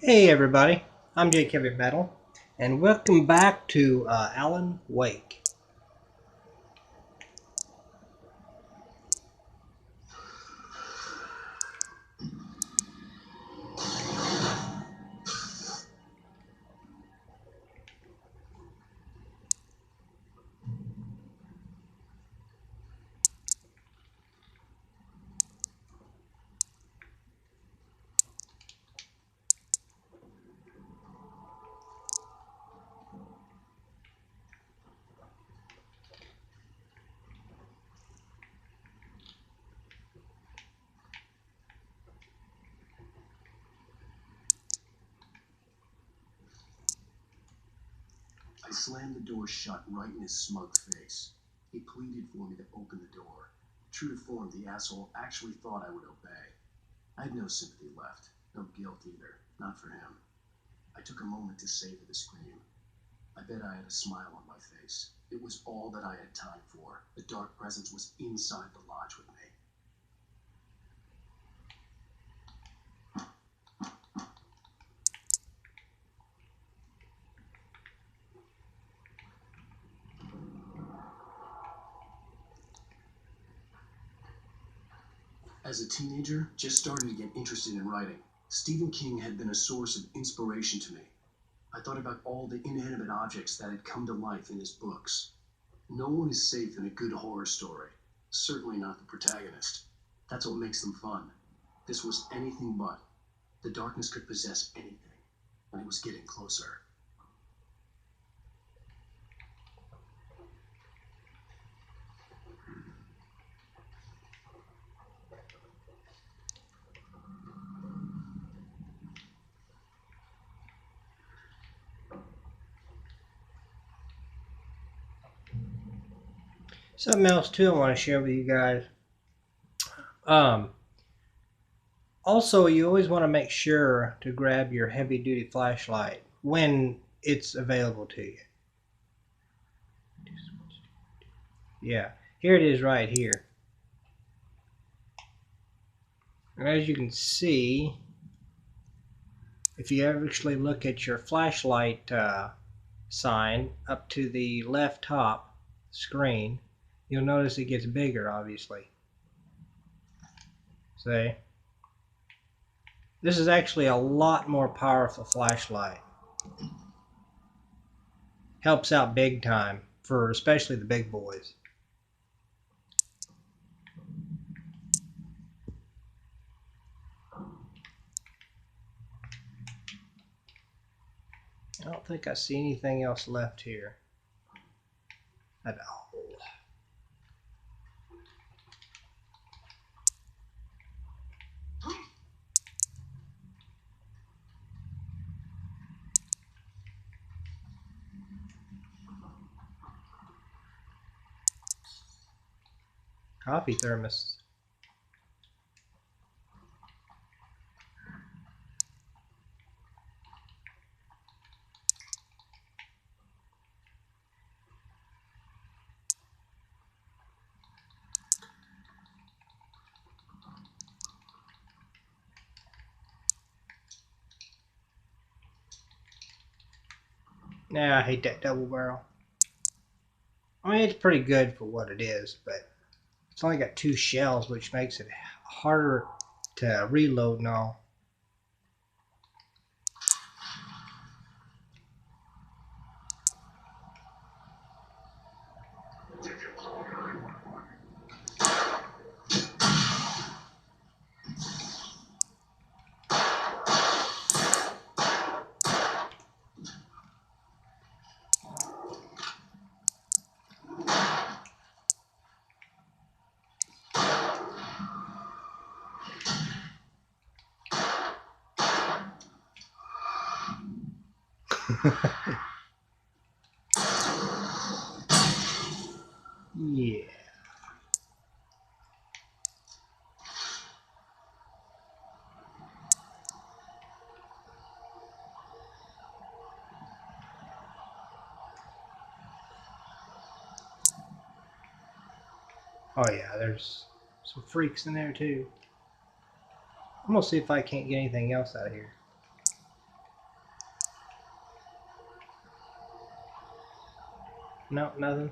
Hey everybody, I'm Jake Heavy Metal, and welcome back to Alan Wake. I slammed the door shut right in his smug face. He pleaded for me to open the door. True to form, the asshole actually thought I would obey. I had no sympathy left, no guilt either, not for him. I took a moment to savor the scream. I bet I had a smile on my face. It was all that I had time for. The dark presence was inside the lodge with me. As a teenager, just starting to get interested in writing, Stephen King had been a source of inspiration to me. I thought about all the inanimate objects that had come to life in his books. No one is safe in a good horror story. Certainly not the protagonist. That's what makes them fun. This was anything but. The darkness could possess anything, and it was getting closer. Something else too I want to share with you guys. Um, Also, you always want to make sure to grab your heavy duty flashlight when it's available to you. Yeah, here it is right here. And as you can see, if you actually look at your flashlight sign up to the left top screen, you'll notice it gets bigger, obviously. See? This is actually a lot more powerful flashlight. Helps out big time for especially the big boys. I don't think I see anything else left here at all. Coffee thermos. Nah, I hate that double barrel. I mean, it's pretty good for what it is, but it's only got 2 shells, which makes it harder to reload and all. Yeah. Oh yeah, there's some freaks in there too. I'm gonna see if I can't get anything else out of here. No, nothing.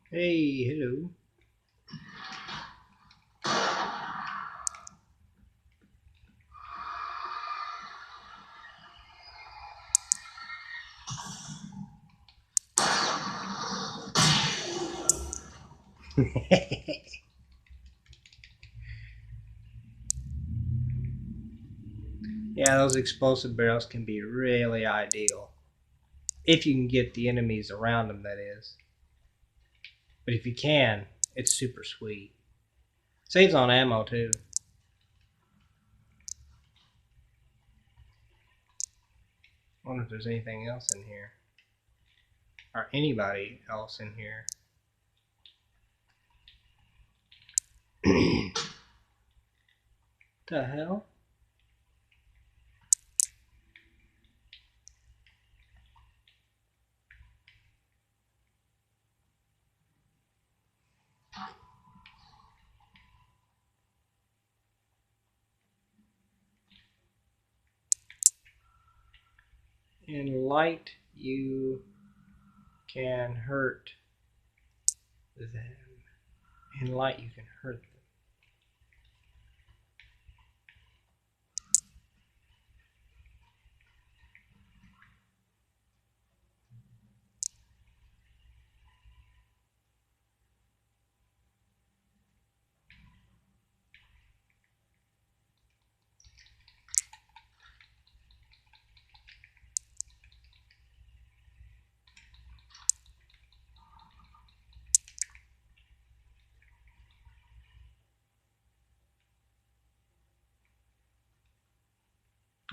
Hey, hello. Yeah, those explosive barrels can be really ideal. If you can get the enemies around them, that is. But if you can, it's super sweet. Saves on ammo, too. Wonder if there's anything else in here. Or anybody else in here. The hell? In light, you can hurt them. In light, you can hurt them.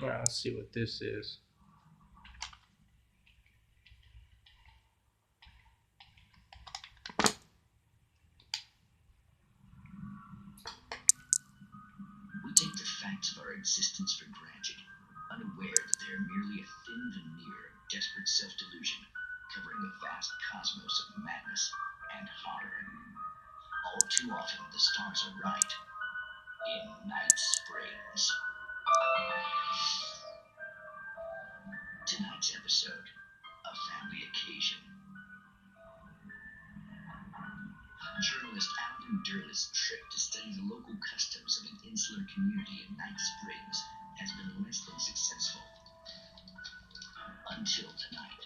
Alright, let's see what this is. We take the facts of our existence for granted, unaware that they are merely a thin veneer of desperate self-delusion, covering a vast cosmos of madness and horror. All too often, the stars are right. In Night Springs. Tonight's episode, a family occasion. Journalist Alden Durley's trip to study the local customs of an insular community in Night Springs has been less than successful. Until tonight.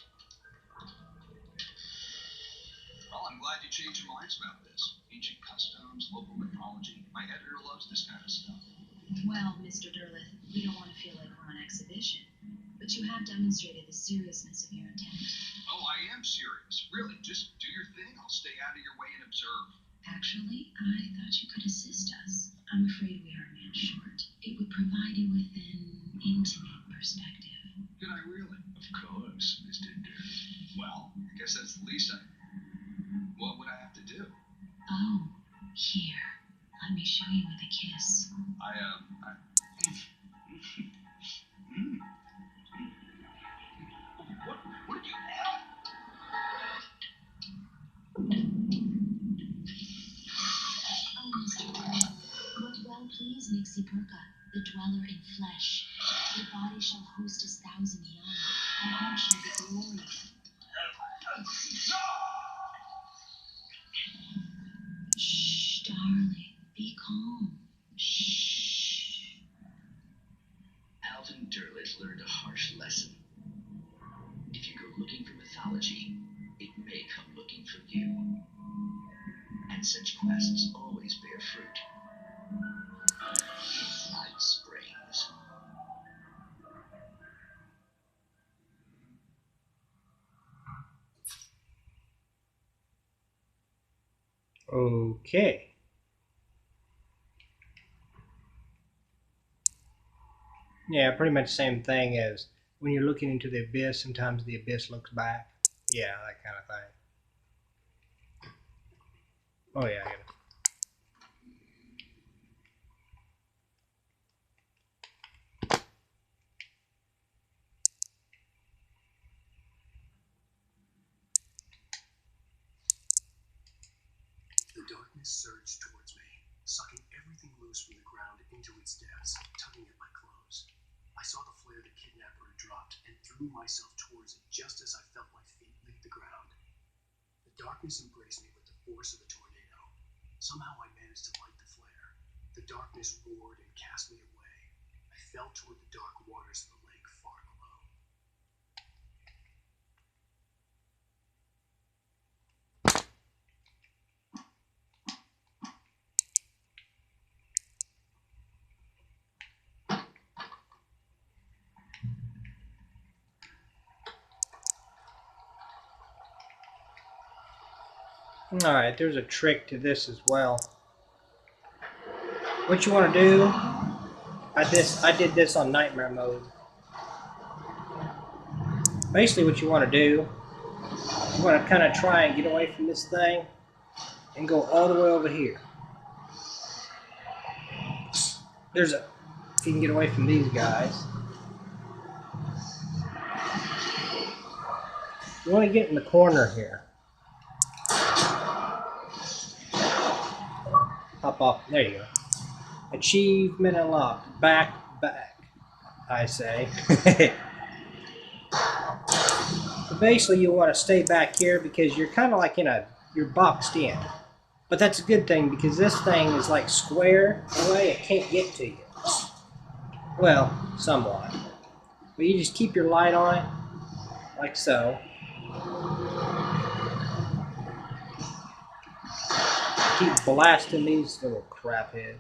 Well, I'm glad you changed your minds about this. Ancient customs, local mythology. My editor loves this kind of stuff. Well, Mr. Derleth, we don't want to feel like we're on exhibition, but you have demonstrated the seriousness of your intent. Oh, I am serious. Really, just do your thing. I'll stay out of your way and observe. Actually, I thought you could assist us. I'm afraid we are a man short. It would provide you with an intimate perspective. Could I really? Of course, Mr. Durleth. Well, I guess that's the least I... What would I have to do? Oh, here. Let me show you with a kiss. What did you have? Oh, Mr. Derleth, what well please Nixie Perka, the dweller in flesh. Your body shall host 1,000 young, and arm shall be glorious. Shh, darling, be calm. Shh. Alvin Durleth learned a harsh lesson. If you go looking for mythology, it may come looking for you. And such quests always bear fruit. Night Springs. Okay. Yeah, pretty much the same thing as when you're looking into the abyss, sometimes the abyss looks back. Yeah, that kind of thing. Oh yeah, I got it. The darkness surged towards me, sucking everything loose from the ground into its depths, tugging at my clothes. I saw the flare the kidnapper had dropped and threw myself towards it just as I felt my feet leave the ground. The darkness embraced me with the force of a tornado. Somehow I managed to light the flare. The darkness roared and cast me away. I fell toward the dark waters of the lake far below. All right, there's a trick to this as well. What you want to do? I did this on nightmare mode. Basically, what you want to do, you want to kind of try and get away from this thing and go all the way over here. There's a, if you can get away from these guys, you want to get in the corner here. Hop off. There you go. Achievement unlocked. Back, I say. But basically, you want to stay back here because you're kind of like you're boxed in. But that's a good thing because this thing is like square in a way it can't get to you. Well, somewhat. But you just keep your light on it, like so. Keep blasting these little crap heads.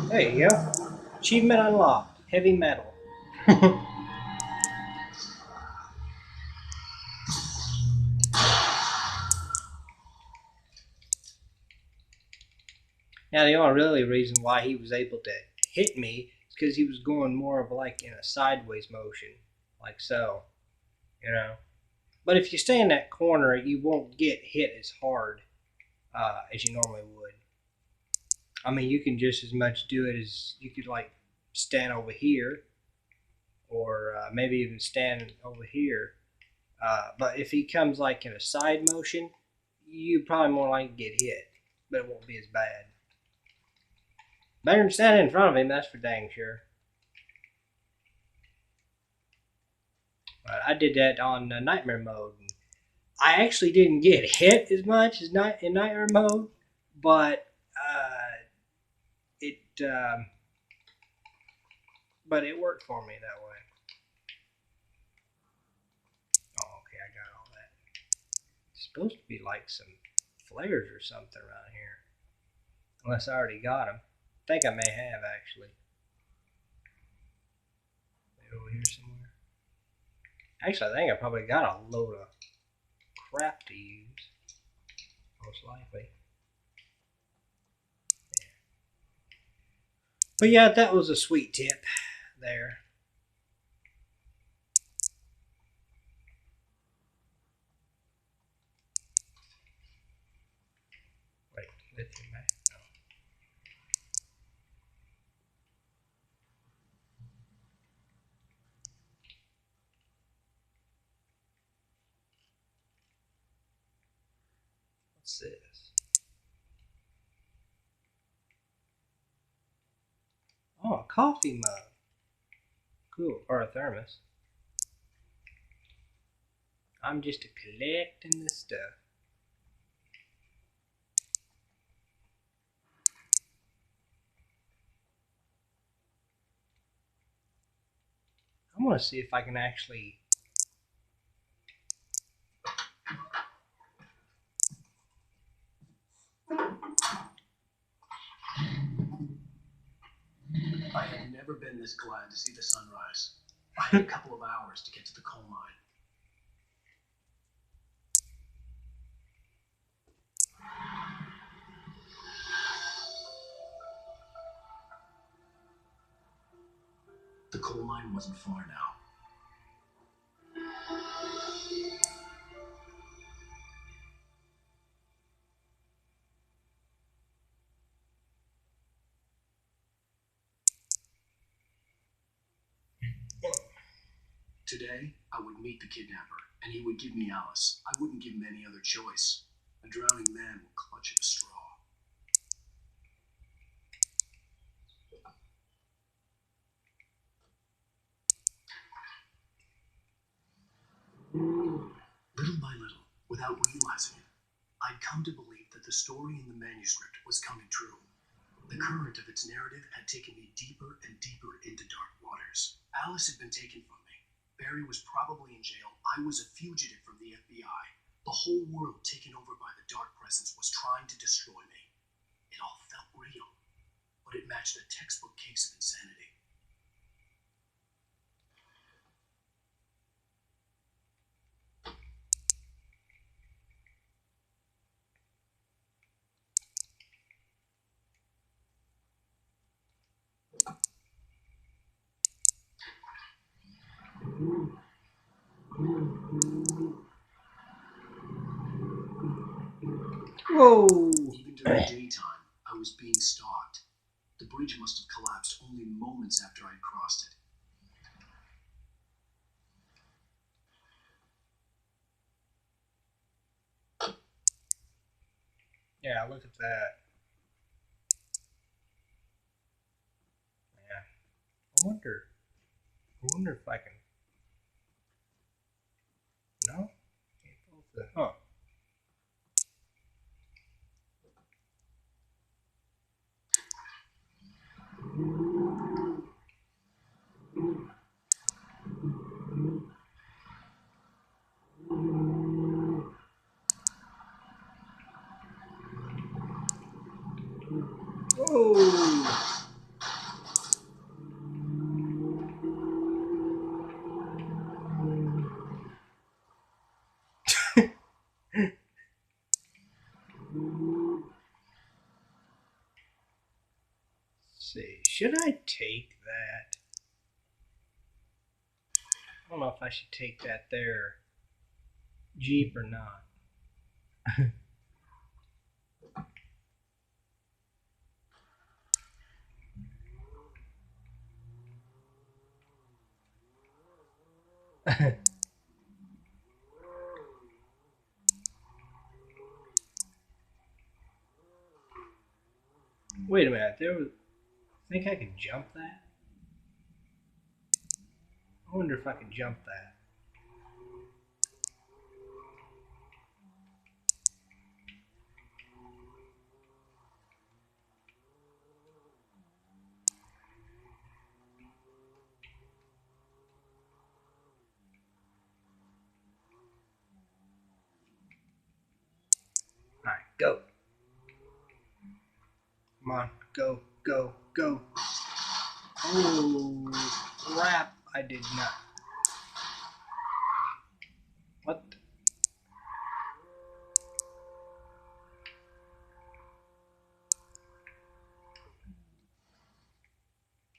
There you go. Achievement unlocked. Heavy metal. Now, the only really reason why he was able to hit me is because he was going more of like in a sideways motion, like so, you know. But if you stay in that corner, you won't get hit as hard as you normally would. I mean, you can just as much do it as you could like stand over here, or maybe even stand over here. But if he comes like in a side motion, you probably more likely get hit, but it won't be as bad. Better than standing in front of him, that's for dang sure. But I did that on nightmare mode. I actually didn't get hit as much as in nightmare mode, but it but it worked for me that way. Oh, okay, I got all that. It's supposed to be like some flares or something around here, unless I already got them. I think I may have actually. Maybe over here somewhere. Actually, I think I probably got a load of crap to use. Most likely. Yeah. But yeah, that was a sweet tip there. Wait, lithium, right? No. What's this? Oh, a coffee mug. Cool, or a thermos. I'm just collecting this stuff. I want to see if I can actually. I had never been this glad to see the sunrise. I had a couple of hours to get to the coal mine. The coal mine wasn't far now. Today, I would meet the kidnapper, and he would give me Alice. I wouldn't give him any other choice. A drowning man will clutch at a straw. Little by little, without realizing it, I'd come to believe that the story in the manuscript was coming true. The current of its narrative had taken me deeper and deeper into dark waters. Alice had been taken from me. Barry was probably in jail. I was a fugitive from the FBI. The whole world taken over by the dark presence was trying to destroy me. It all felt real, but it matched a textbook case of insanity. Whoa! Even during daytime, I was being stalked. The bridge must have collapsed only moments after I'd crossed it. Yeah, look at that. Yeah. I wonder if I can. No? Huh. Whoa! Let's see, should I take that? I don't know if I should take that there Jeep or not. Wait a minute, there was. Think I could jump that? I wonder if I could jump that. Alright, go. Come on, go, go, go. Oh, crap, I did not. What?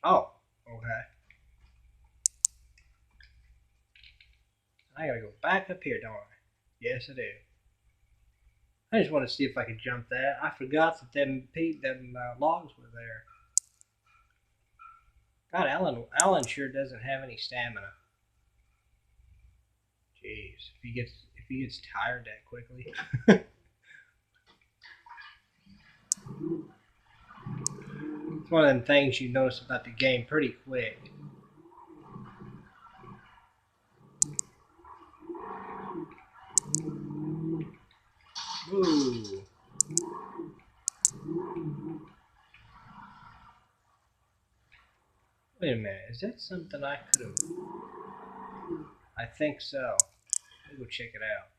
Oh, okay. I gotta go back up here, don't I? Yes, I do. I just want to see if I could jump that. I forgot that them logs were there. God, Alan sure doesn't have any stamina. Jeez, if he gets tired that quickly. It's one of them things you notice about the game pretty quick. Ooh. Wait a minute, is that something I could have? I think so. Let me go check it out.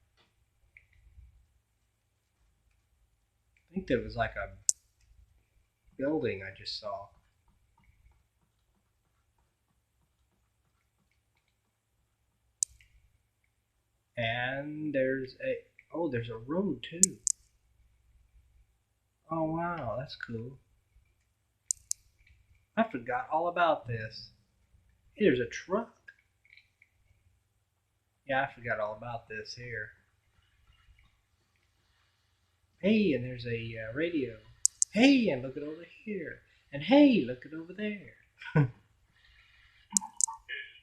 I think there was like a building I just saw. And there's a road too. Oh wow, that's cool. I forgot all about this. Hey, there's a truck. Yeah, I forgot all about this here. Hey, and there's a radio. Hey, and look at over here. And hey, look at over there. This is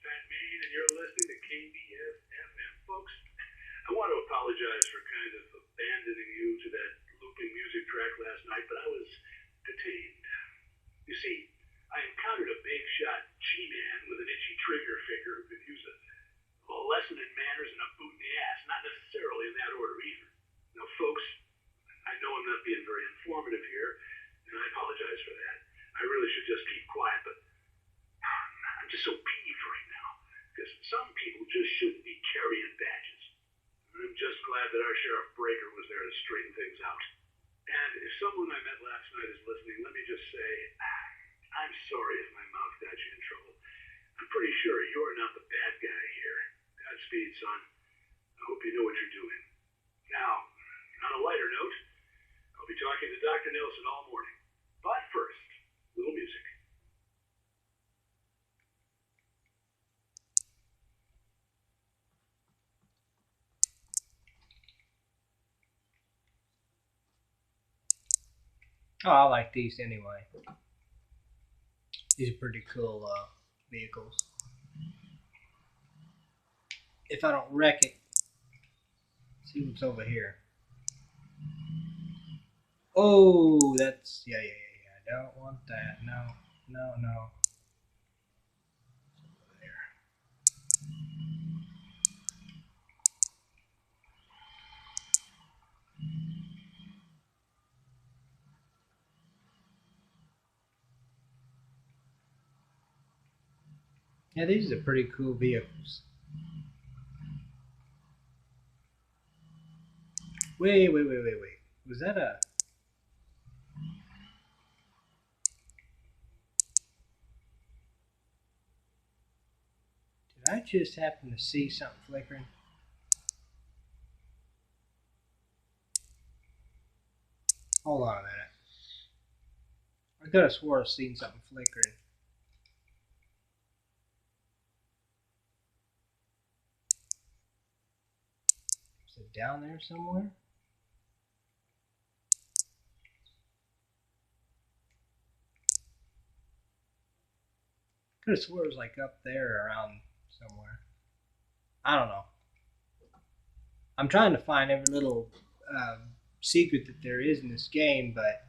Pat Mead, and you're listening to KBFFM. Folks, I want to apologize for kind of abandoning you to that looping music track last night, but I was detained. You see, I encountered a big shot G-man with an itchy trigger finger who could use a lesson in manners and a boot in the ass, not necessarily in that order either. Now, folks, I know I'm not being very informative here, and I apologize for that. I really should just keep quiet, but I'm just so peeved right now, because some people just shouldn't be carrying badges. I'm just glad that our Sheriff Breaker was there to straighten things out. And if someone I met last night is listening, let me just say, I'm sorry if my mouth got you in trouble. I'm pretty sure you're not the bad guy here. Godspeed, son. I hope you know what you're doing. Now, on a lighter note, I'll be talking to Dr. Nelson all morning. But first, a little music. Oh, I like these anyway. These are pretty cool vehicles. If I don't wreck it, see what's over here. Oh, that's yeah. I don't want that. No, no, no. There. Yeah, these are pretty cool vehicles. Wait. Was that a? Did I just happen to see something flickering? Hold on a minute. I could have swore I've seen something flickering. Is it down there somewhere? Could have swore it was like up there around somewhere. I don't know. I'm trying to find every little secret that there is in this game, but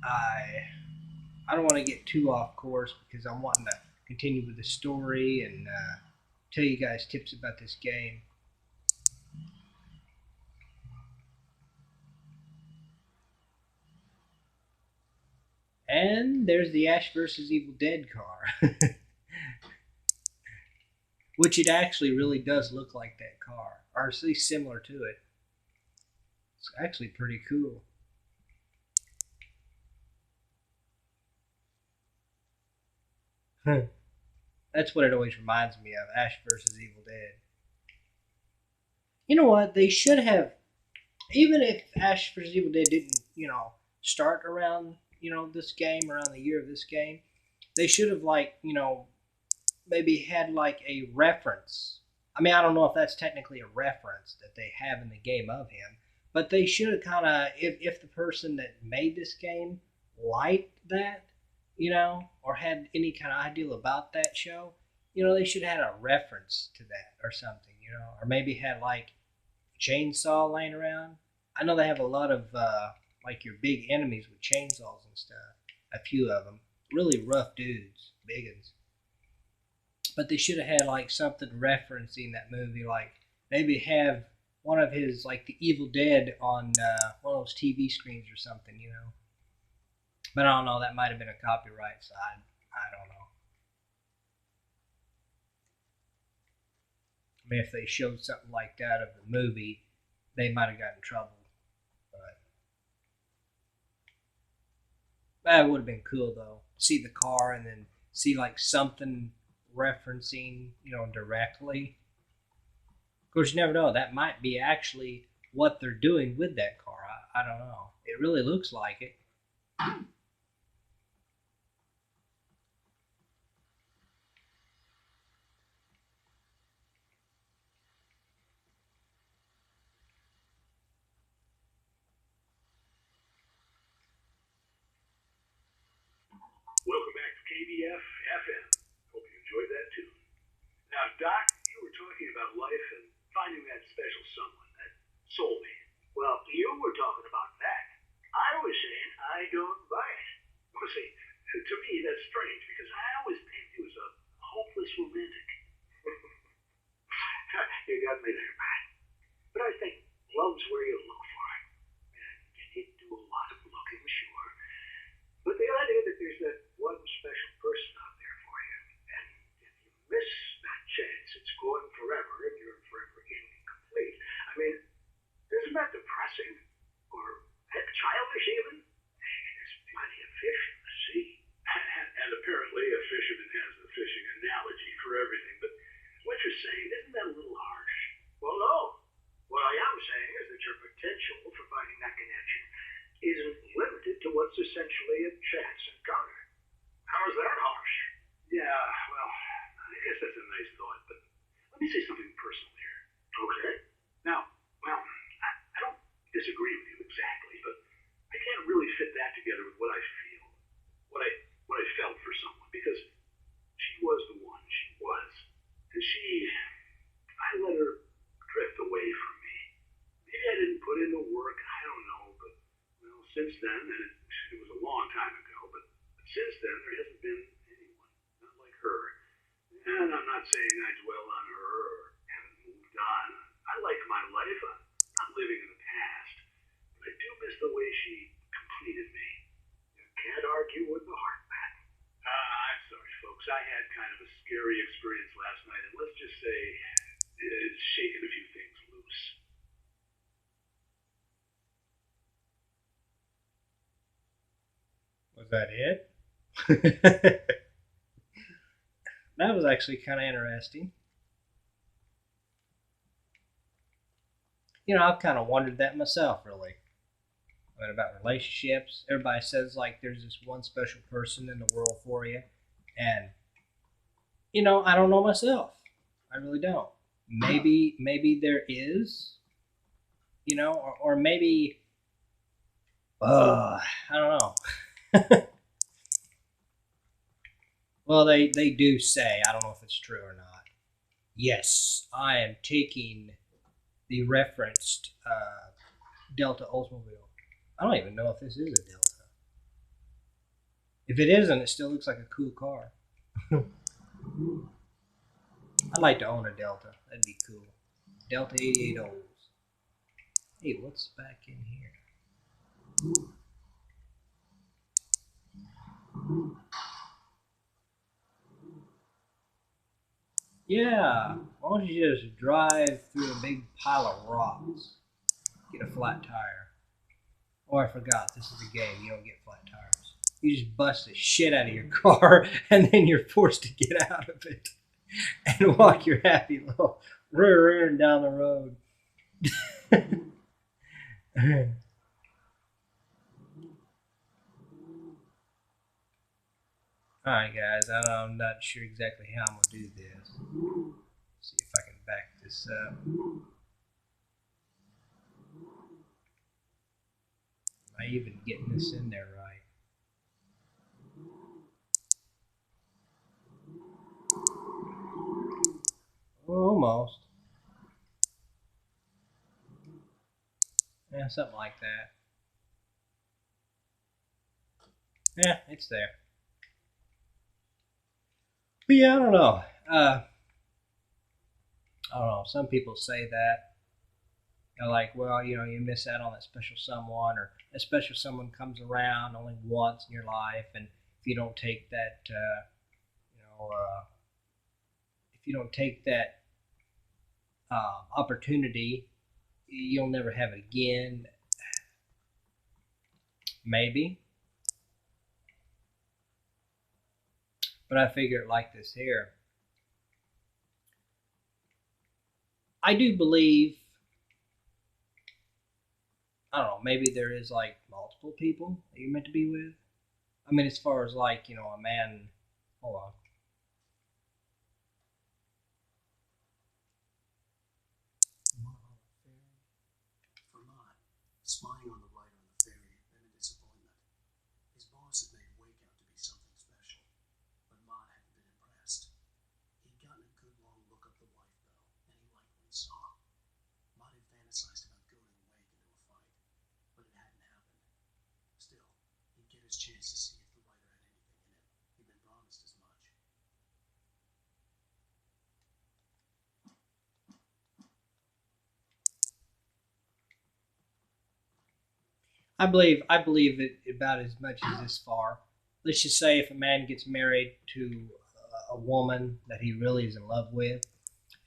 I don't want to get too off course because I'm wanting to continue with the story and tell you guys tips about this game. And there's the Ash vs. Evil Dead car, which it actually really does look like that car, or at least similar to it. It's actually pretty cool. That's what it always reminds me of, Ash vs. Evil Dead. You know what? They should have, even if Ash vs. Evil Dead didn't, start around, this game, around the year of this game, they should have, like, maybe had, like, a reference. I mean, I don't know if that's technically a reference that they have in the game of him, but they should have kind of, if the person that made this game liked that, or had any kind of idea about that show, they should have had a reference to that or something, or maybe had like chainsaw laying around. I know they have a lot of like your big enemies with chainsaws and stuff. A few of them, really rough dudes, big ones. But they should have had like something referencing that movie, like maybe have one of his like the Evil Dead on one of those TV screens or something. But I don't know. That might have been a copyright side. I don't know. I mean, if they showed something like that of the movie, they might have gotten in trouble. But that would have been cool though. See the car and then see like something referencing, directly. Of course, you never know. That might be actually what they're doing with that car. I don't know. It really looks like it. Welcome back to KBF FM. Hope you enjoyed that too. Now, Doc, you were talking about life and finding that special someone, that soulmate. Well, you were talking about that. I was saying I don't buy it. Well, see, to me that's strange because I always pegged you as a hopeless romantic. You got me there, man. But I think love's where you look for it. And you need to do a lot of looking, sure. But the idea that there's that one special person out there for you, and if you miss that chance, it's gone forever and you're forever incomplete. I mean, isn't that depressing? Or heck, childish even? There's plenty of fish in the sea. And apparently a fisherman has a fishing analogy for everything. But what you're saying, isn't that a little harsh? Well, no. What I am saying is that your potential for finding that connection isn't limited to what's essentially a chance encounter. How is that harsh? Yeah, well, I guess that's a nice thought, but let me say something personal here. Okay? Now, well, I don't disagree with you exactly, but I can't really fit that together with what I feel, what I felt for someone, because she was the one, she was. And I let her drift away from me. Maybe I didn't put in the work, I don't know, but, well, since then, and it was a long time ago, but since then, there hasn't been anyone, not like her. And I'm not saying I dwell on her or haven't moved on. I like my life. I'm not living in the past. But I do miss the way she completed me. You can't argue with the heart, Matt. I'm sorry, folks. I had kind of a scary experience last night, and let's just say it's shaken a few things loose. Was that it? That was actually kind of interesting. You know, I've kind of wondered that myself, really. I mean, about relationships. Everybody says, like, there's this one special person in the world for you. And, you know, I don't know myself. I really don't. Maybe there is, you know, or maybe, I don't know. Well, they do say, I don't know if it's true or not. Yes, I am taking the referenced Delta Oldsmobile. I don't even know if this is a Delta. If it isn't, it still looks like a cool car. I'd like to own a Delta. That'd be cool. Delta 88 Olds. Hey, what's back in here? Yeah, why don't you just drive through a big pile of rocks? Get a flat tire. Oh, I forgot. This is a game. You don't get flat tires. You just bust the shit out of your car, and then you're forced to get out of it and walk your happy little rear end down the road. Alright, guys. I'm not sure exactly how I'm going to do this. See if I can back this up. Am I even getting this in there right? Almost. Yeah, something like that. Yeah, it's there. But yeah, I don't know. I don't know. Some people say that. They're like, well, you know, you miss out on that special someone, or that special someone comes around only once in your life, and if you don't take that, you know, if you don't take that opportunity, you'll never have it again. Maybe. But I figure it like this here. I do believe, I don't know, maybe there is like multiple people that you're meant to be with. I mean, as far as like, a man, hold on. For Mott, spying on the writer on the ferry had been a disappointment. His boss had made Wake out to be something special, but Mott hadn't been impressed. He'd gotten a good long look up the wife, though, and he liked what he saw. Mott had fantasized about goading Wake into a fight, but it hadn't happened. Still, he'd get his chance to see if the writer had anything in him. He'd been promised as much. I believe it about as much as this far. Let's just say if a man gets married to a woman that he really is in love with,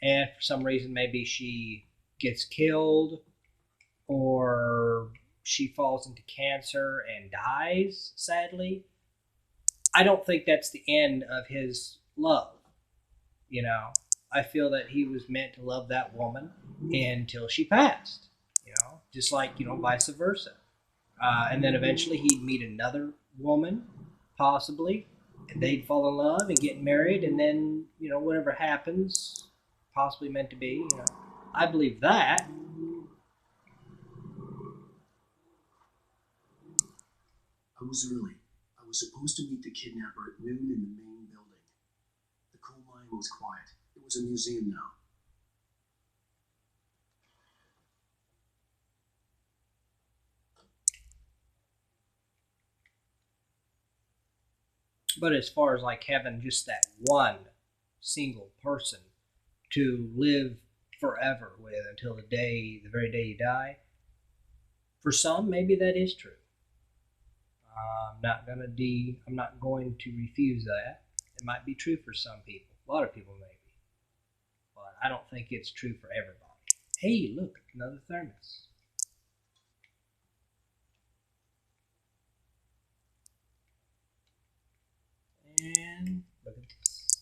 and for some reason maybe she gets killed or she falls into cancer and dies sadly, I don't think that's the end of his love. You know, I feel that he was meant to love that woman until she passed. Just like vice versa. And then eventually he'd meet another woman, possibly, and they'd fall in love and get married, and then whatever happens, possibly meant to be. I believe that. I was early. I was supposed to meet the kidnapper at noon in the main building. The coal mine was quiet. It was a museum now. But as far as like having just that one single person to live forever with until the very day you die, for some maybe that is true. I'm not going to refuse that. It might be true for some people. A lot of people maybe, but I don't think it's true for everybody. Hey, look, another thermos. And look at this.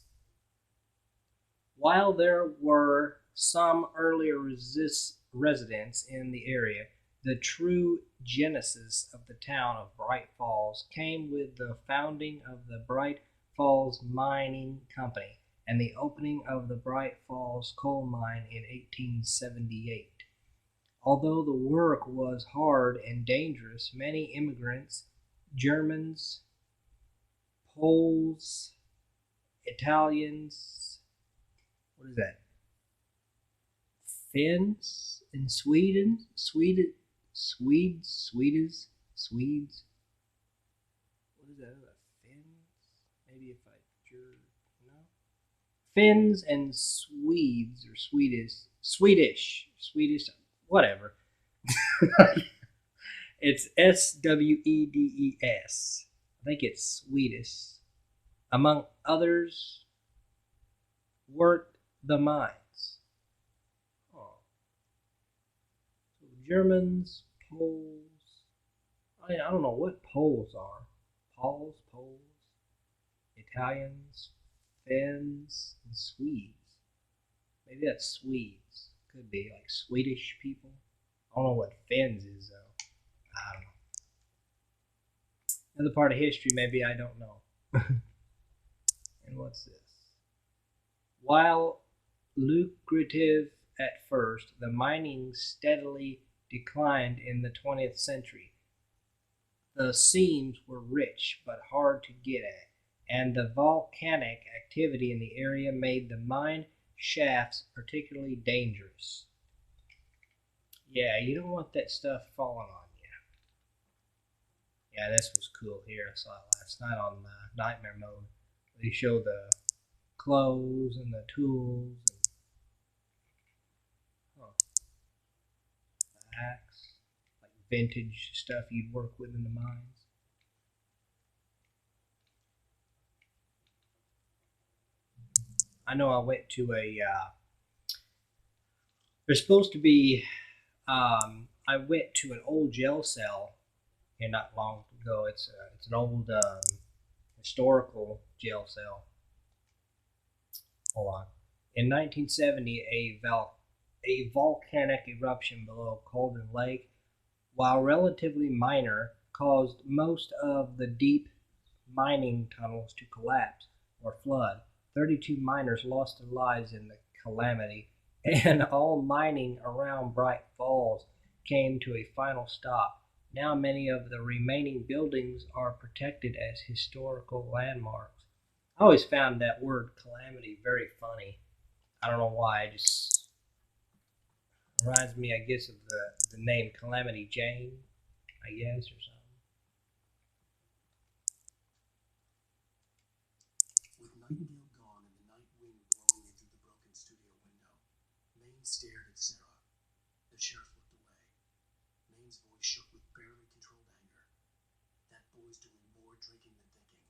While there were some earlier residents in the area, the true genesis of the town of Bright Falls came with the founding of the Bright Falls Mining Company and the opening of the Bright Falls coal mine in 1878. Although the work was hard and dangerous, many immigrants, Germans, Poles, Italians, what is that? Finns in Swedes. What is that? Finns? Maybe if I no. Finns and Swedes or Swedish, whatever. It's Sweds. I think it's Swedish. Among others, worked the mines. Oh. So Germans, Poles. I don't know what Poles are. Poles, Italians, Finns, and Swedes. Maybe that's Swedes. Could be like Swedish people. I don't know what Finns is though. I don't know. Another part of history maybe I don't know. And what's this? While lucrative at first, the mining steadily declined in the 20th century. The seams were rich but hard to get at, and the volcanic activity in the area made the mine shafts particularly dangerous. Yeah, you don't want that stuff falling on you. Yeah, this was cool here. I saw it last night on Nightmare Mode. They show the clothes and the tools and the axe, like vintage stuff you'd work with in the mines. I know I went to there's supposed to be, I went to an old jail cell here not long ago. It's an old historical jail cell. Hold on. In 1970, a a volcanic eruption below Colden Lake, while relatively minor, caused most of the deep mining tunnels to collapse or flood. 32 miners lost their lives in the calamity, and all mining around Bright Falls came to a final stop. Now, many of the remaining buildings are protected as historical landmarks. I always found that word calamity very funny. I don't know why. It just reminds me, I guess, of the name Calamity Jane, I guess, or something. With Nightingale gone and the night wind blowing in through the broken studio window, Maine stared at Sarah. The sheriff looked away. Maine's voice shook with barely controlled anger. That boy's doing more drinking than thinking.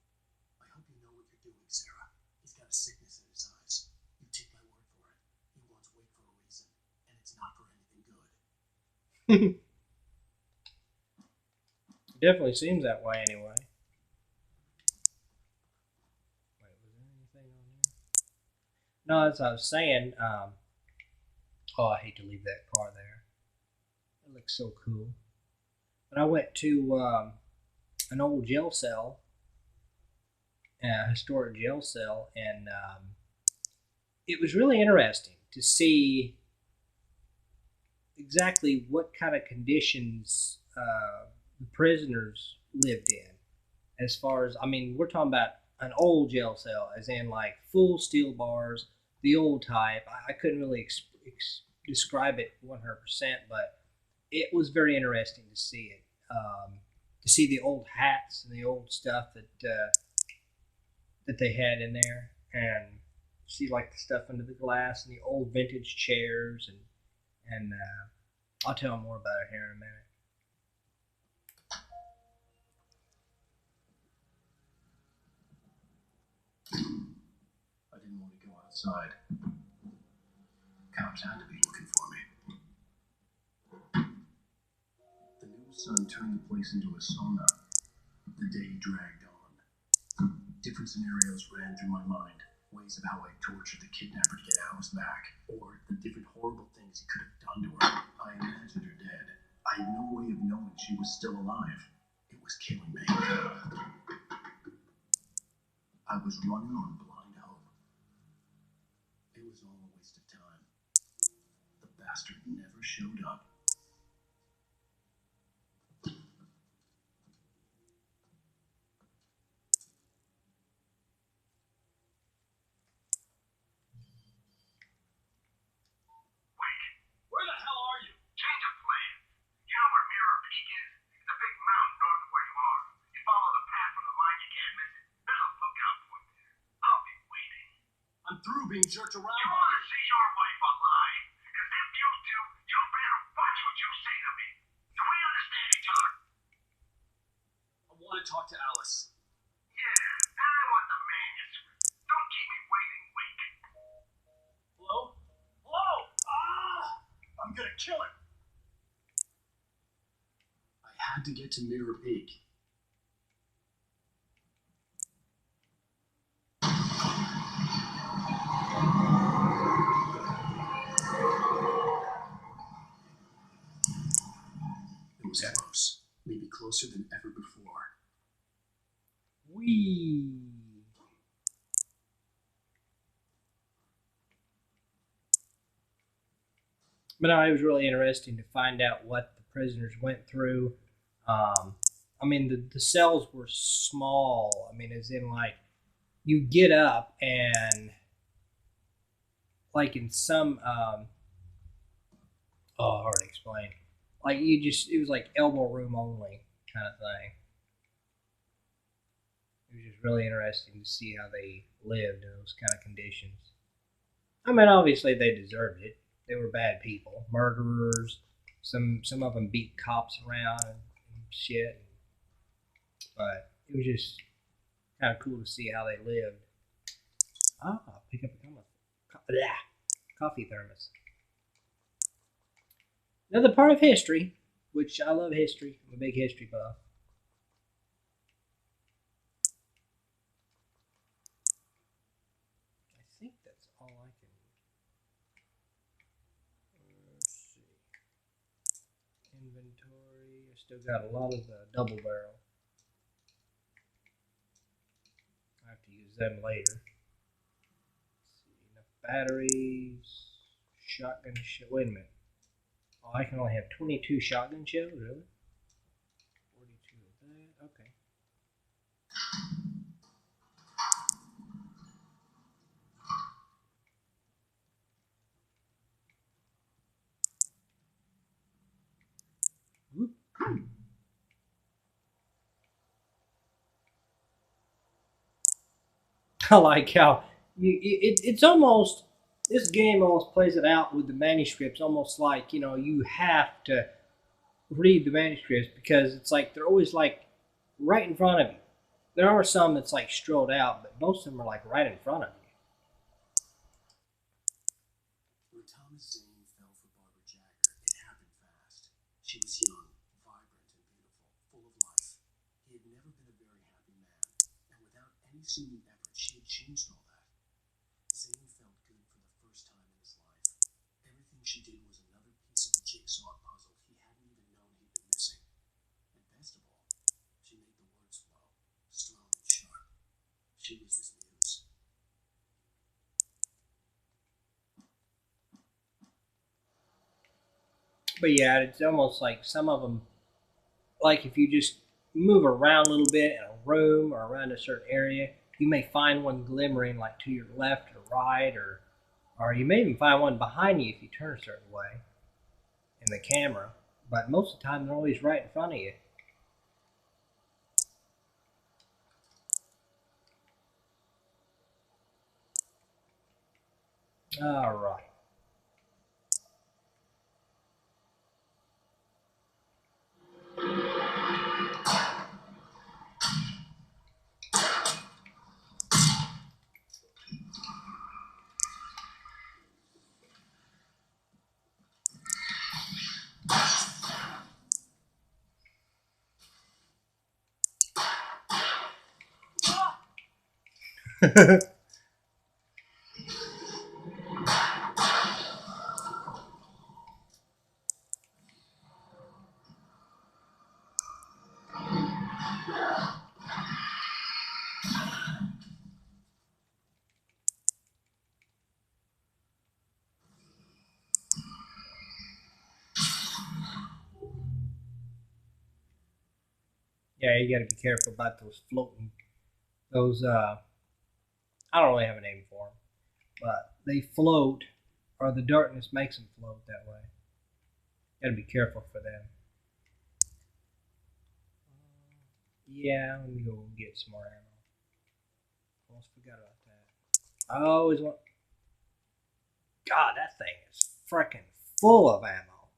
I hope you know what you're doing, Sarah. He's got a sickness in his eyes. You take my word for it. He wants Wake for a reason, and it's not for anything good. Definitely seems that way anyway. Wait, was there anything on there? No, as I was saying, oh, I hate to leave that car there. It looks so cool. But I went to an old jail cell, a historic jail cell, and it was really interesting to see exactly what kind of conditions the prisoners lived in. As far as, I mean, we're talking about an old jail cell, as in like full steel bars, the old type. I couldn't really describe it 100%, but it was very interesting to see it. To see the old hats and the old stuff that they had in there, and see like the stuff under the glass and the old vintage chairs, and I'll tell more about it here in a minute. I didn't want to go outside. Cops had to be looking for me. The new sun turned the place into a sauna. The day dragged on. Different scenarios ran through my mind. Ways of how I tortured the kidnapper to get Alice back, or the different horrible things he could have done to her. I imagined her dead. I had no way of knowing she was still alive. It was killing me. I was running on blind hope. It was all a waste of time. The bastard never showed up. Where the hell are you? Change of plans. You know where Mirror Peak is? It's a big mountain north of where you are. You follow the path from the mine, you can't miss it. There's a lookout point there. I'll be waiting. I'm through being jerked around. You want to see your wife alive? Because if you do, you better watch what you say to me. Do we understand each other? I want to talk to Alice. Yeah, I want the manuscript. Don't keep me waiting, Wake. Hello? Hello? Ah! I'm gonna kill him. I had to get to Mirror Peak. It was close. Maybe closer than ever before. Whee! But no, it was really interesting to find out what the prisoners went through. I mean, the cells were small. I mean, as in, like, you get up and, like, in some, oh, hard to explain. Like, it was like elbow room only kind of thing. It was just really interesting to see how they lived in those kind of conditions. I mean, obviously they deserved it. They were bad people, murderers. Some of them beat cops around and shit. But it was just kind of cool to see how they lived. Ah, pick up a coffee thermos. Another part of history, which I love history. I'm a big history buff. I think that's all I can. inventory. I still got a lot of the double barrel. I have to use them later. Let's see, enough batteries. Shotgun shell. Wait a minute. Oh, I can only have 22 shotgun shells, really? 42 of that. Okay. Whoop. I like how it's almost, this game almost plays it out with the manuscripts, almost like, you have to read the manuscripts because it's like they're always like right in front of you. There are some that's like strolled out, but most of them are like right in front of you. When Thomas Zane fell for Barbara Jagger, it happened fast. She was young, vibrant, and beautiful, full of life. He had never been a very happy man, and without any seeming effort, she had changed all that. Zane felt good for the first time in his life. Everything she did was another piece of the jigsaw puzzle he hadn't even known he'd been missing. And best of all, she made the words flow, strong and sharp. She was his muse. But yeah, it's almost like some of them, like if you just move around a little bit in a room or around a certain area, you may find one glimmering like to your left or right, or you may even find one behind you if you turn a certain way in the camera. But most of the time, they're always right in front of you. All right. Yeah, you got to be careful about those floating. Those I don't really have a name for them, but they float, or the darkness makes them float that way. Got to be careful for them. Yeah, let me go get some more ammo. Almost forgot about that. I always want. God, that thing is freaking full of ammo.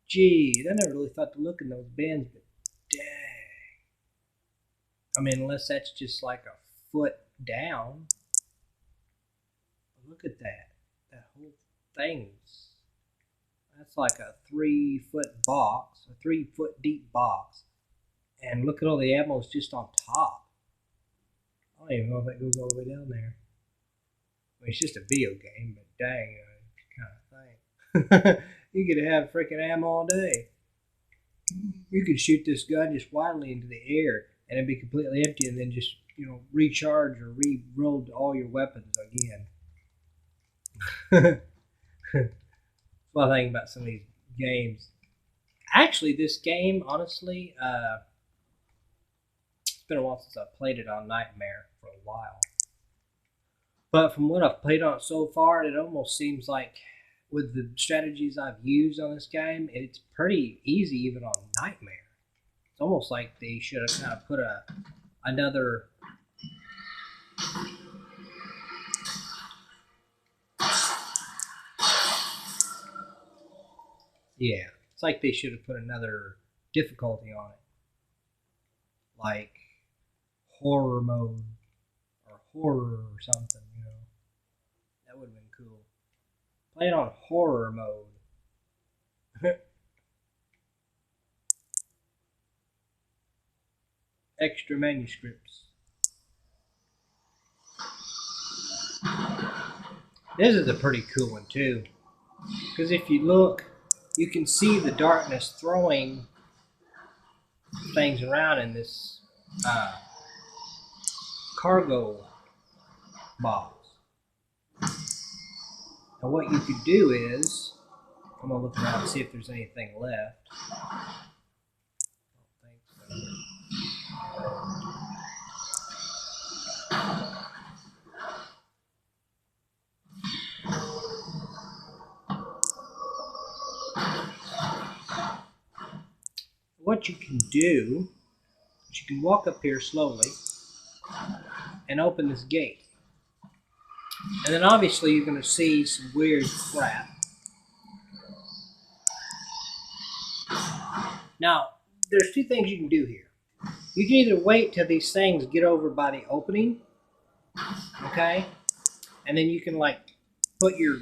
Geez, I never really thought to look in those bins, but dang. I mean, unless that's just like a foot down. Look at that. That whole thing's. That's like a 3 foot box, a 3 foot deep box. And look at all the ammo's just on top. I don't even know if that goes all the way down there. I mean, it's just a video game, but dang, kind of thing. You could have freaking ammo all day. You could shoot this gun just wildly into the air, and it'd be completely empty, and then just recharge or re-roll all your weapons again. That's what I think about some of these games. Actually, this game, honestly, it's been a while since I played it on Nightmare for a while. But from what I've played on it so far, it almost seems like with the strategies I've used on this game, it's pretty easy even on Nightmare. It's almost like they should have kind of put another. Yeah, it's like they should have put another difficulty on it, like horror mode or horror or something. That would have been cool. Play it on horror mode. Extra manuscripts. This is a pretty cool one too, because if you look, you can see the darkness throwing things around in this cargo box. Now what you could do is, I'm gonna look around and see if there's anything left. I don't think so. What you can do is you can walk up here slowly and open this gate. And then obviously you're going to see some weird crap. Now, there's two things you can do here. You can either wait till these things get over by the opening, okay? And then you can like put your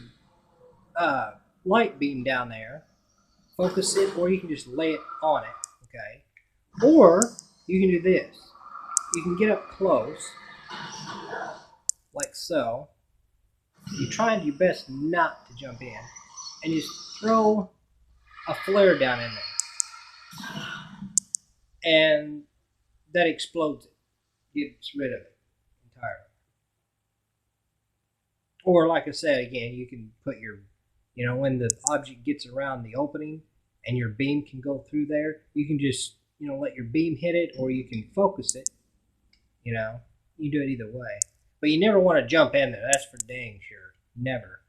light beam down there, focus it, or you can just lay it on it, okay? Or you can do this. You can get up close, like so. You're trying your best not to jump in, and just throw a flare down in there. And that explodes it, gets rid of it entirely. Or like I said, again, you can put your, when the object gets around the opening and your beam can go through there, you can just, let your beam hit it, or you can focus it. You do it either way. But you never want to jump in there, that's for dang sure. Never.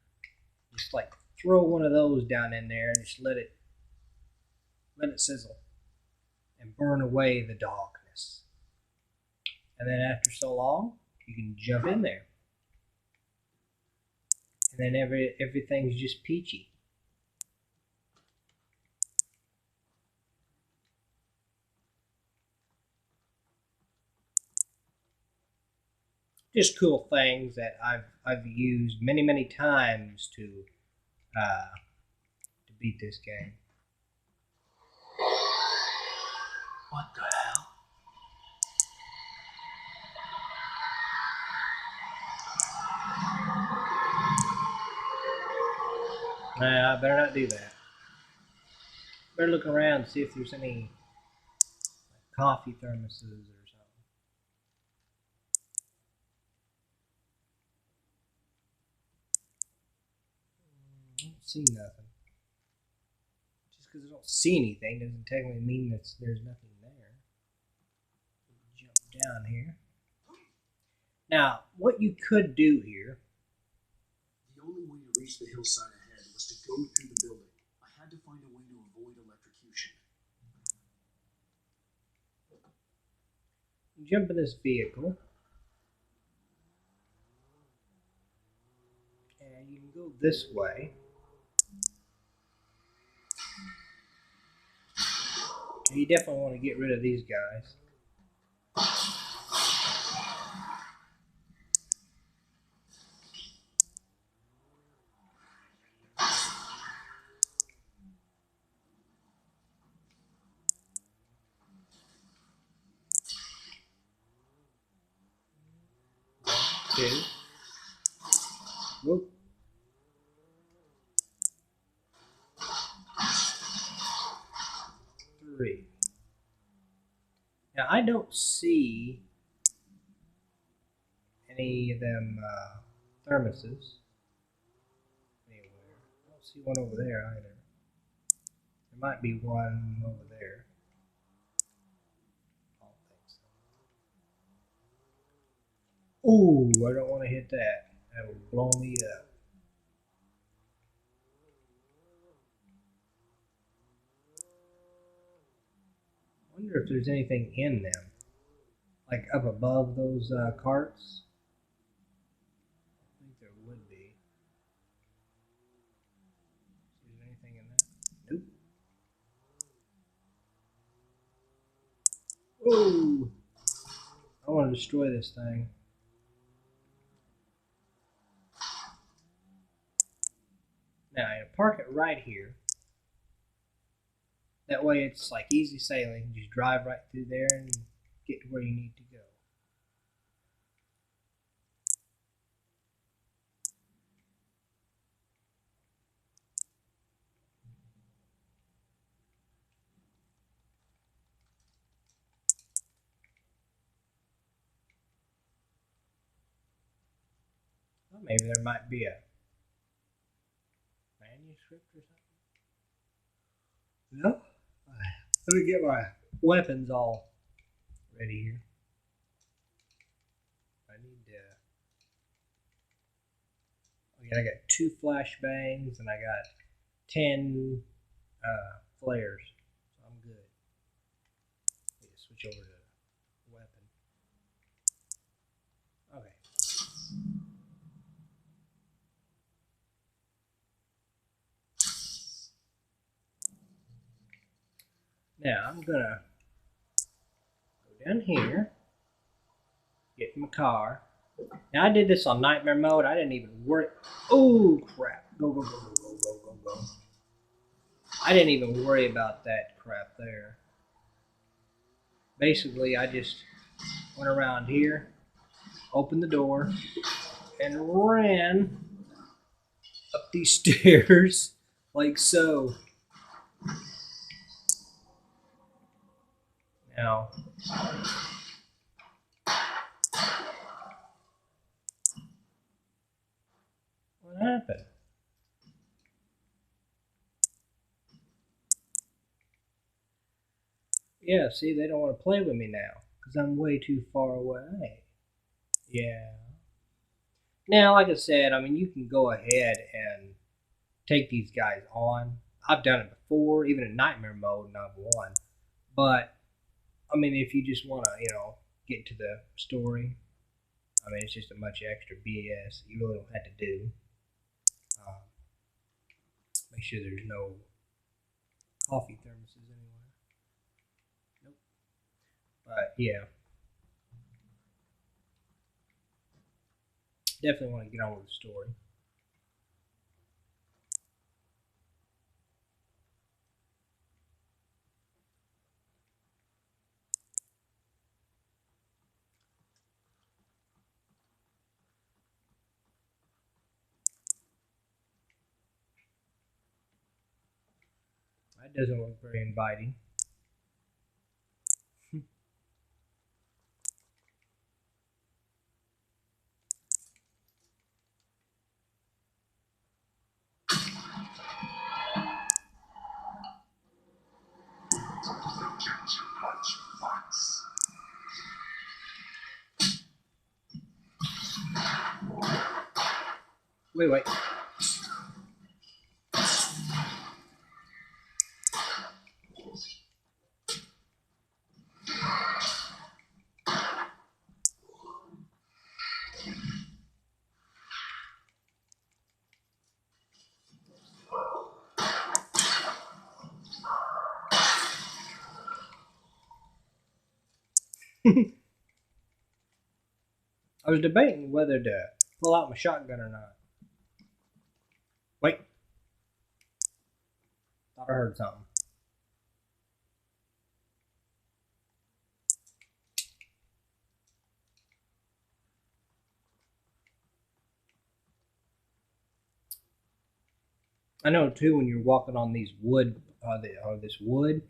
Just like throw one of those down in there and just let it sizzle and burn away the darkness. And then after so long, you can jump in there. And then everything's just peachy. Just cool things that I've used many times to beat this game. What the hell? I better not do that. Better look around and see if there's any coffee thermoses or something. I don't see nothing. Just because I don't see anything doesn't technically mean that there's nothing there. Jump down here. Now, what you could do here. The only way to reach the hillside ahead was to go through the building. I had to find a way to avoid electrocution. Jump in this vehicle. And you can go this way. And you definitely want to get rid of these guys. Two. Whoop. Three. Now I don't see any of them thermoses anywhere. I don't see one over there either. There might be one over there. I don't think so. Ooh, I don't want to hit that. That will blow me up. I wonder if there's anything in them, like up above those carts. I think there would be. Is there anything in that? Nope. Whoa! I want to destroy this thing. Now, I'm going to park it right here. That way it's like easy sailing. Just drive right through there and get to where you need to go. Maybe there might be a manuscript or something. No? Let me get my weapons all ready here. I need to. Okay, I got 2 flashbangs and I got 10 flares. So I'm good. Let me switch over to weapon. Okay. Now I'm gonna go down here, get in my car. Now I did this on nightmare mode. I didn't even worry. Oh crap! Go go go go go go go go! I didn't even worry about that crap there. Basically, I just went around here, opened the door, and ran up these stairs like so. Now, what happened? Yeah, see, they don't want to play with me now because I'm way too far away. Yeah. Now, like I said, I mean, you can go ahead and take these guys on. I've done it before, even in nightmare mode, and I've won. But I mean, if you just want to, get to the story, I mean, it's just a much extra BS you really don't have to do. Um, make sure there's no coffee thermoses anywhere. Nope. But yeah, definitely want to get on with the story. That doesn't look very inviting. Wait. I was debating whether to pull out my shotgun or not. Wait. Thought I heard something. I know too when you're walking on these wood, this wood.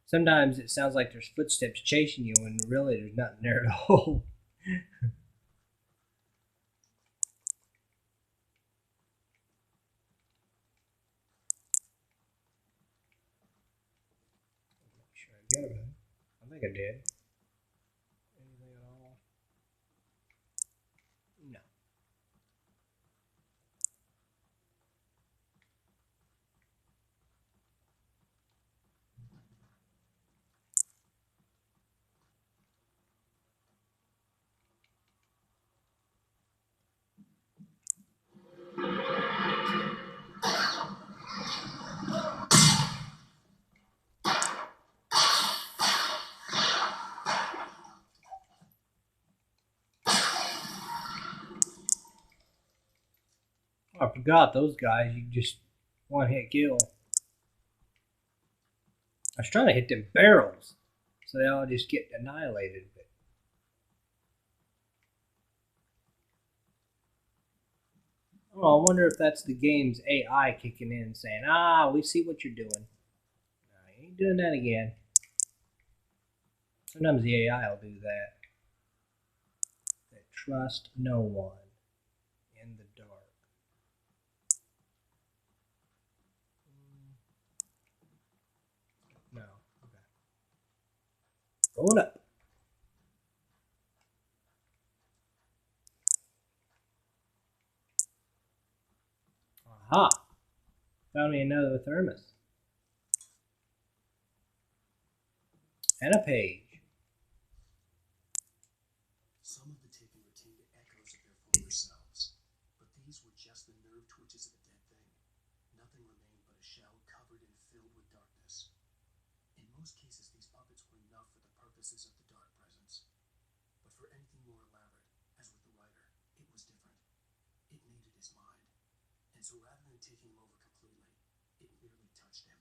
Sometimes it sounds like there's footsteps chasing you, and really there's nothing there at all. Make sure I get it. I think I did. Anything at all? No. I forgot those guys. You just one hit kill. I was trying to hit them barrels, so they all just get annihilated. But oh, I wonder if that's the game's AI kicking in, saying, "We see what you're doing. You ain't doing that again." Sometimes the AI will do that. Trust no one in the Going up. Aha! Found me another thermos. And a page. Some of the taken retained echoes of their former selves, but these were just the nerve twitches of a dead thing. Nothing remained but a shell covered and filled with darkness. In most cases, these puppets were enough for the purposes of the dark presence. But for anything more elaborate, as with the writer, it was different. It needed his mind. And so rather than taking him over completely, it merely touched him.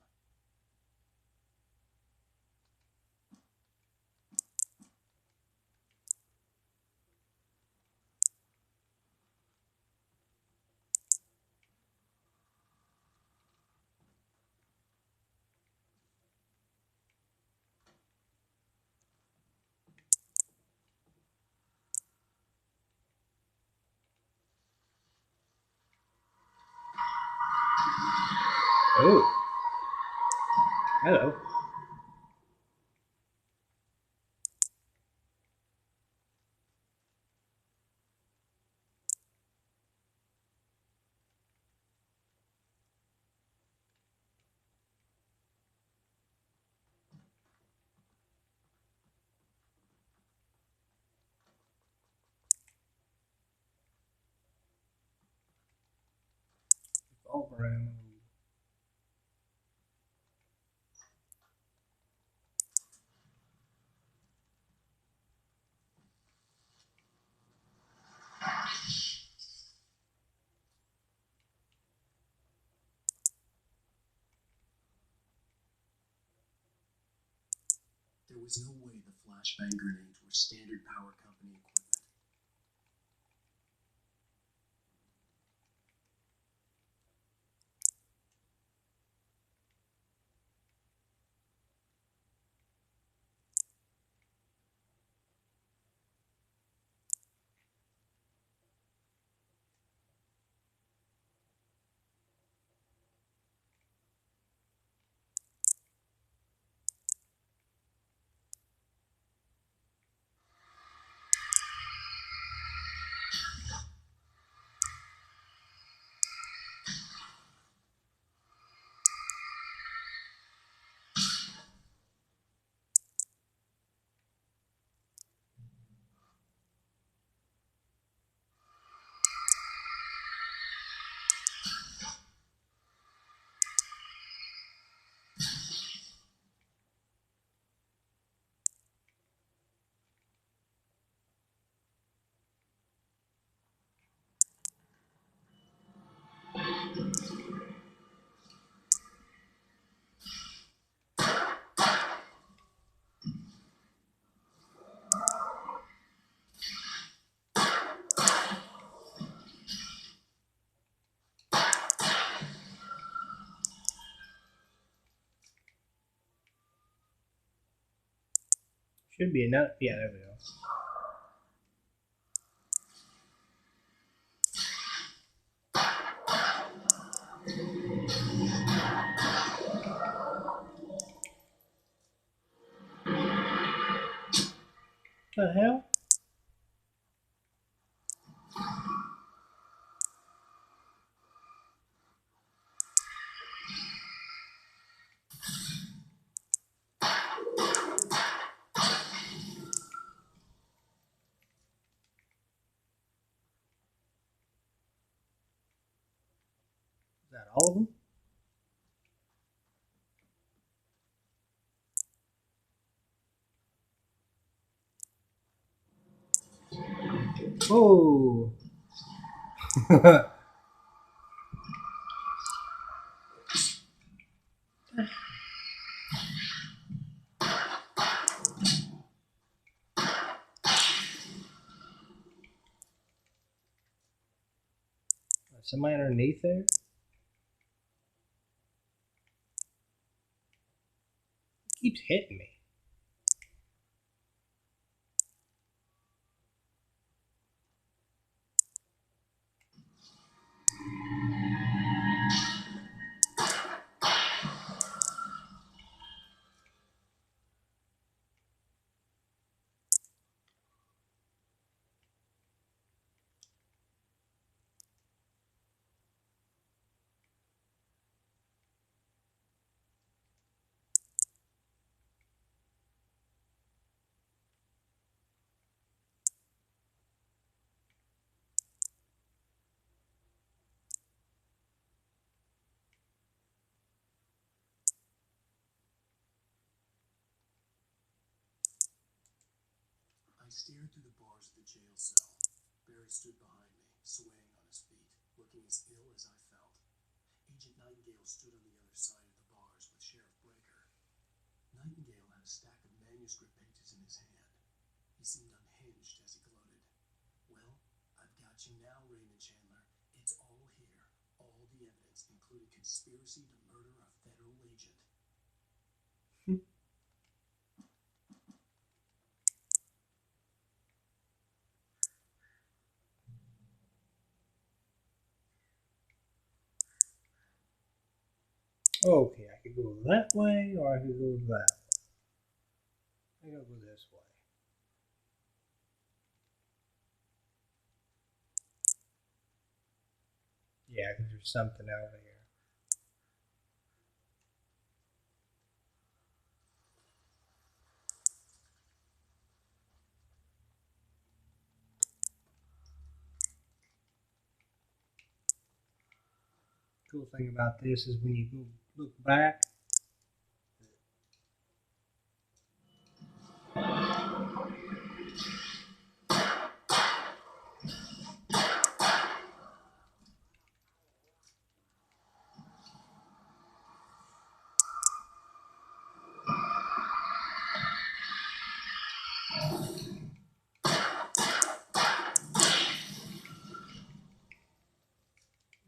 Oh. Hello. All around. There was no way the flashbang grenades were standard power company equipment. Should be enough. Yeah, there we go. What the hell? Is that all of them? Whoa! Somebody underneath there? It keeps hitting me. I stared through the bars of the jail cell. Barry stood behind me, swaying on his feet, looking as ill as I felt. Agent Nightingale stood on the other side of the bars with Sheriff Breaker. Nightingale had a stack of manuscript pages in his hand. He seemed unhinged as he gloated. Well, I've got you now, Raymond Chandler. It's all here. All the evidence, including conspiracy to murder a federal agent. Okay, I could go that way, or I could go that way. I think I'll go this way. Yeah, because there's something over here. Cool thing about this is when you go look back,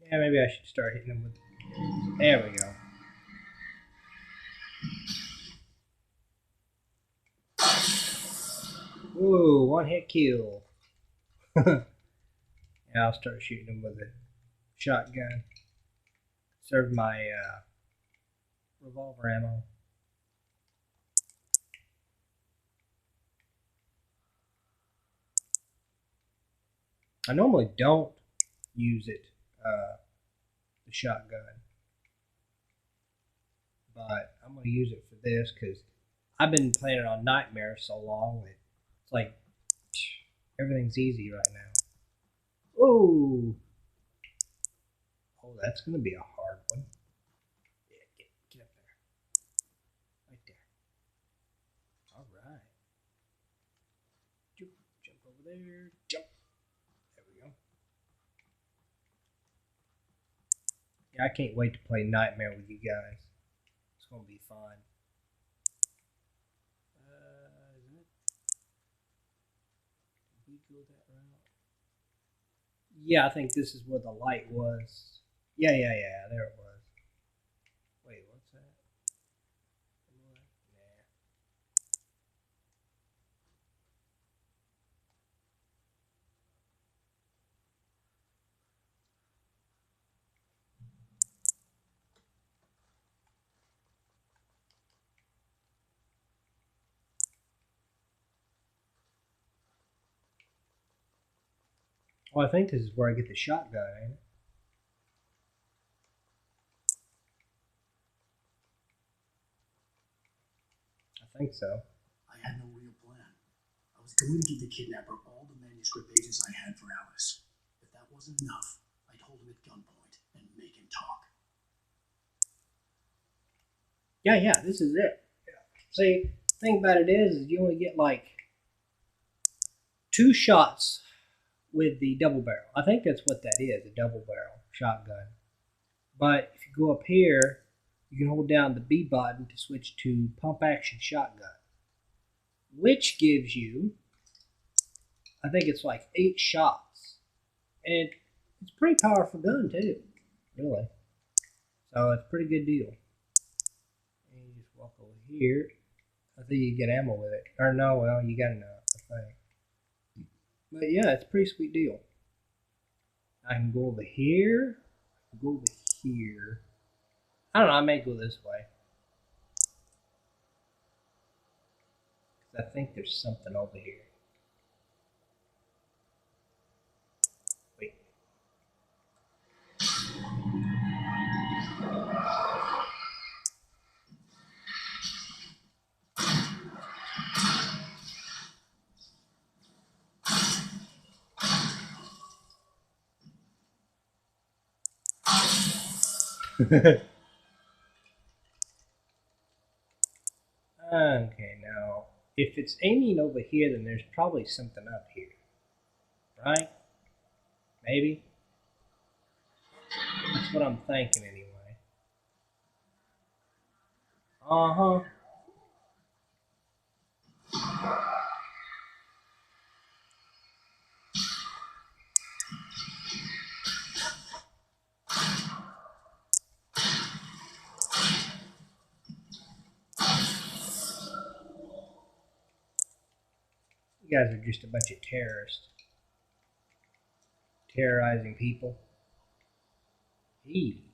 yeah, maybe I should start hitting them with. There we go. Whoa, one hit kill. Yeah, I'll start shooting them with a shotgun. Serve my revolver ammo. I normally don't use it, the shotgun, but I'm going to use it for this because I've been playing it on Nightmare so long that it's like everything's easy right now. Whoa! Oh, that's going to be a hard one. Yeah, get up there. Right there. All right. Jump over there. Jump. There we go. Yeah, I can't wait to play Nightmare with you guys. It's going to be fun. Did we go that route? Yeah, I think this is where the light was. Yeah, there it was. Wait, what's that? Nah. Oh, I think this is where I get the shotgun, ain't it? I think so. I had no real plan. I was going to give the kidnapper all the manuscript pages I had for Alice. If that wasn't enough, I'd hold him at gunpoint and make him talk. Yeah, this is it. Yeah. See, the thing about it is you only get like 2 shots with the double barrel. I think that's what that is, a double barrel shotgun. But if you go up here, you can hold down the B button to switch to pump action shotgun, which gives you, I think it's like 8 shots. And it's a pretty powerful gun too, really. So it's a pretty good deal. And you just walk over here. I think you get ammo with it. Or no, well, you got enough, I think. But yeah, it's a pretty sweet deal. I can go over here. Go over here. I don't know, I may go this way. I think there's something over here. Wait. Okay, now If it's aiming over here, then there's probably something up here, right? Maybe. That's what I'm thinking anyway. Uh-huh. You guys are just a bunch of terrorists. Terrorizing people. Eee.